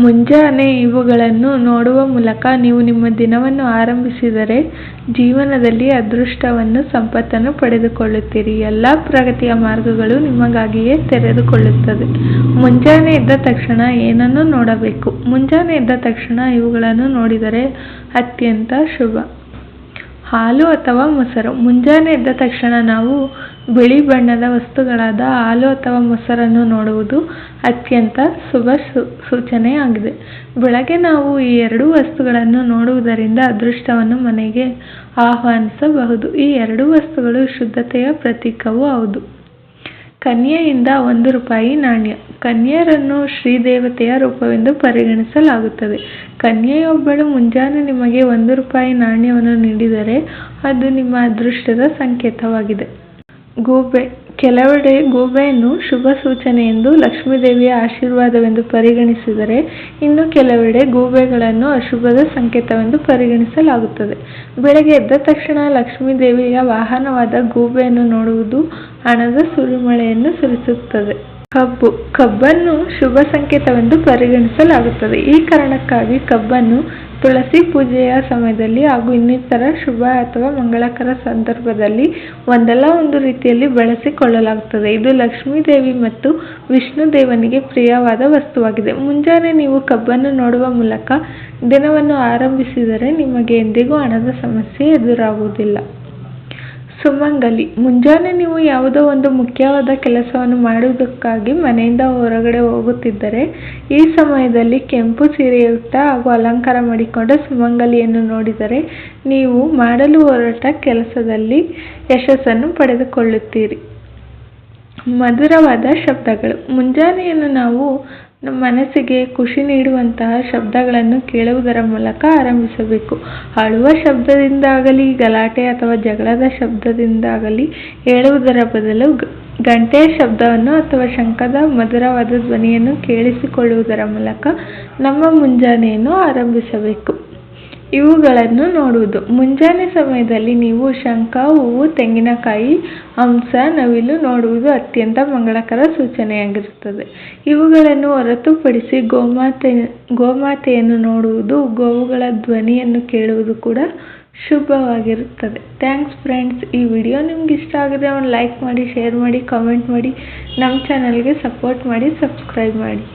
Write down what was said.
ಮುಂಜಾನೆ ಇವುಗಳನ್ನು ನೋಡುವ ಮೂಲಕ ನೀವು ನಿಮ್ಮ ದಿನವನ್ನು ಆರಂಭಿಸಿದರೆ ಜೀವನದಲ್ಲಿ ಅದೃಷ್ಟವನ್ನು ಸಂಪತ್ತನ್ನು ಪಡೆದುಕೊಳ್ಳುತ್ತೀರಿ. ಎಲ್ಲ ಪ್ರಗತಿಯ ಮಾರ್ಗಗಳು ನಿಮಗಾಗಿಯೇ ತೆರೆದುಕೊಳ್ಳುತ್ತದೆ. ಮುಂಜಾನೆ ಎದ್ದ ತಕ್ಷಣ ಏನನ್ನು ನೋಡಬೇಕು? ಮುಂಜಾನೆ ಎದ್ದ ತಕ್ಷಣ ಇವುಗಳನ್ನು ನೋಡಿದರೆ ಅತ್ಯಂತ ಶುಭ. ಹಾಲು ಅಥವಾ ಮೊಸರು. ಮುಂಜಾನೆ ಎದ್ದ ತಕ್ಷಣ ನಾವು ಬಿಳಿ ಬಣ್ಣದ ವಸ್ತುಗಳಾದ ಹಾಲು ಅಥವಾ ಮೊಸರನ್ನು ನೋಡುವುದು ಅತ್ಯಂತ ಶುಭ ಸೂಚನೆಯಾಗಿದೆ. ಬೆಳಗ್ಗೆ ನಾವು ಈ ಎರಡೂ ವಸ್ತುಗಳನ್ನು ನೋಡುವುದರಿಂದ ಅದೃಷ್ಟವನ್ನು ಮನೆಗೆ ಆಹ್ವಾನಿಸಬಹುದು. ಈ ಎರಡೂ ವಸ್ತುಗಳು ಶುದ್ಧತೆಯ ಪ್ರತೀಕವೂ ಹೌದು. ಕನ್ಯೆಯಿಂದ ₹1 ನಾಣ್ಯ. ಕನ್ಯೆಯರನ್ನು ಶ್ರೀದೇವತೆಯ ರೂಪವೆಂದು ಪರಿಗಣಿಸಲಾಗುತ್ತದೆ. ಕನ್ಯೆಯೊಬ್ಬಳು ಮುಂಜಾನೆ ನಿಮಗೆ ₹1 ನಾಣ್ಯವನ್ನು ನೀಡಿದರೆ ಅದು ನಿಮ್ಮ ಅದೃಷ್ಟದ ಸಂಕೇತವಾಗಿದೆ. ಗೂಬೆ. ಕೆಲವೆಡೆ ಗೂಬೆಯನ್ನು ಶುಭ ಸೂಚನೆ ಎಂದು ಲಕ್ಷ್ಮೀದೇವಿಯ ಆಶೀರ್ವಾದವೆಂದು ಪರಿಗಣಿಸಿದರೆ, ಇನ್ನು ಕೆಲವೆಡೆ ಗೂಬೆಗಳನ್ನು ಅಶುಭದ ಸಂಕೇತವೆಂದು ಪರಿಗಣಿಸಲಾಗುತ್ತದೆ. ಬೆಳಗ್ಗೆ ಎದ್ದ ತಕ್ಷಣ ಲಕ್ಷ್ಮೀದೇವಿಯ ವಾಹನವಾದ ಗೂಬೆಯನ್ನು ನೋಡುವುದು ಹಣದ ಸುರಿಮಳೆಯನ್ನು ಸುರಿಸುತ್ತದೆ. ಕಬ್ಬು. ಕಬ್ಬನ್ನು ಶುಭ ಸಂಕೇತವೆಂದು ಪರಿಗಣಿಸಲಾಗುತ್ತದೆ. ಈ ಕಾರಣಕ್ಕಾಗಿ ಕಬ್ಬನ್ನು ತುಳಸಿ ಪೂಜೆಯ ಸಮಯದಲ್ಲಿ ಹಾಗೂ ಇನ್ನಿತರ ಶುಭ ಅಥವಾ ಮಂಗಳಕರ ಸಂದರ್ಭದಲ್ಲಿ ಒಂದಲ್ಲ ಒಂದು ರೀತಿಯಲ್ಲಿ ಬಳಸಿಕೊಳ್ಳಲಾಗುತ್ತದೆ. ಇದು ಲಕ್ಷ್ಮೀದೇವಿ ಮತ್ತು ವಿಷ್ಣು ದೇವನಿಗೆ ಪ್ರಿಯವಾದ ವಸ್ತುವಾಗಿದೆ. ಮುಂಜಾನೆ ನೀವು ಕಬ್ಬನ್ನು ನೋಡುವ ಮೂಲಕ ದಿನವನ್ನು ಆರಂಭಿಸಿದರೆ ನಿಮಗೆ ಎಂದಿಗೂ ಹಣದ ಸಮಸ್ಯೆ ಎದುರಾಗುವುದಿಲ್ಲ. ಸುಮಂಗಲಿ. ಮುಂಜಾನೆ ನೀವು ಯಾವುದೋ ಒಂದು ಮುಖ್ಯವಾದ ಕೆಲಸವನ್ನು ಮಾಡುವುದಕ್ಕಾಗಿ ಮನೆಯಿಂದ ಹೊರಗಡೆ ಹೋಗುತ್ತಿದ್ದರೆ ಈ ಸಮಯದಲ್ಲಿ ಕೆಂಪು ಸೀರೆಯುಟ್ಟ ಹಾಗೂ ಅಲಂಕಾರ ಮಾಡಿಕೊಂಡ ಸುಮಂಗಲಿಯನ್ನು ನೋಡಿದರೆ ನೀವು ಮಾಡಲು ಹೊರಟ ಕೆಲಸದಲ್ಲಿ ಯಶಸ್ಸನ್ನು ಪಡೆದುಕೊಳ್ಳುತ್ತೀರಿ. ಮಧುರವಾದ ಶಬ್ದಗಳು. ಮುಂಜಾನೆಯನ್ನು ನಾವು ನಮ್ಮ ಮನಸ್ಸಿಗೆ ಖುಷಿ ನೀಡುವಂತಹ ಶಬ್ದಗಳನ್ನು ಕೇಳುವುದರ ಮೂಲಕ ಆರಂಭಿಸಬೇಕು. ಅಳುವ ಶಬ್ದದಿಂದಾಗಲಿ, ಗಲಾಟೆ ಅಥವಾ ಜಗಳದ ಶಬ್ದದಿಂದಾಗಲಿ ಹೇಳುವುದರ ಬದಲು ಗಂಟೆಯ ಶಬ್ದವನ್ನು ಅಥವಾ ಶಂಖದ ಮಧುರವಾದ ಧ್ವನಿಯನ್ನು ಕೇಳಿಸಿಕೊಳ್ಳುವುದರ ಮೂಲಕ ನಮ್ಮ ಮುಂಜಾನೆಯನ್ನು ಆರಂಭಿಸಬೇಕು. ಇವುಗಳನ್ನು ನೋಡುವುದು. ಮುಂಜಾನೆ ಸಮಯದಲ್ಲಿ ನೀವು ಶಂಖ, ಹೂವು, ತೆಂಗಿನಕಾಯಿ, ಹಂಸ, ನವಿಲು ನೋಡುವುದು ಅತ್ಯಂತ ಮಂಗಳಕರ ಸೂಚನೆಯಾಗಿರುತ್ತದೆ. ಇವುಗಳನ್ನು ಹೊರತುಪಡಿಸಿ ಗೋಮಾತೆಯನ್ನು ನೋಡುವುದು, ಗೋವುಗಳ ಧ್ವನಿಯನ್ನು ಕೇಳುವುದು ಕೂಡ ಶುಭವಾಗಿರುತ್ತದೆ. Thanks friends. ಈ ವಿಡಿಯೋ ನಿಮ್ಗೆ ಇಷ್ಟ ಆಗಿದೆ ಒಂದು ಲೈಕ್ ಮಾಡಿ, ಶೇರ್ ಮಾಡಿ, ಕಾಮೆಂಟ್ ಮಾಡಿ, ನಮ್ಮ ಚಾನಲ್ಗೆ ಸಪೋರ್ಟ್ ಮಾಡಿ, ಸಬ್ಸ್ಕ್ರೈಬ್ ಮಾಡಿ.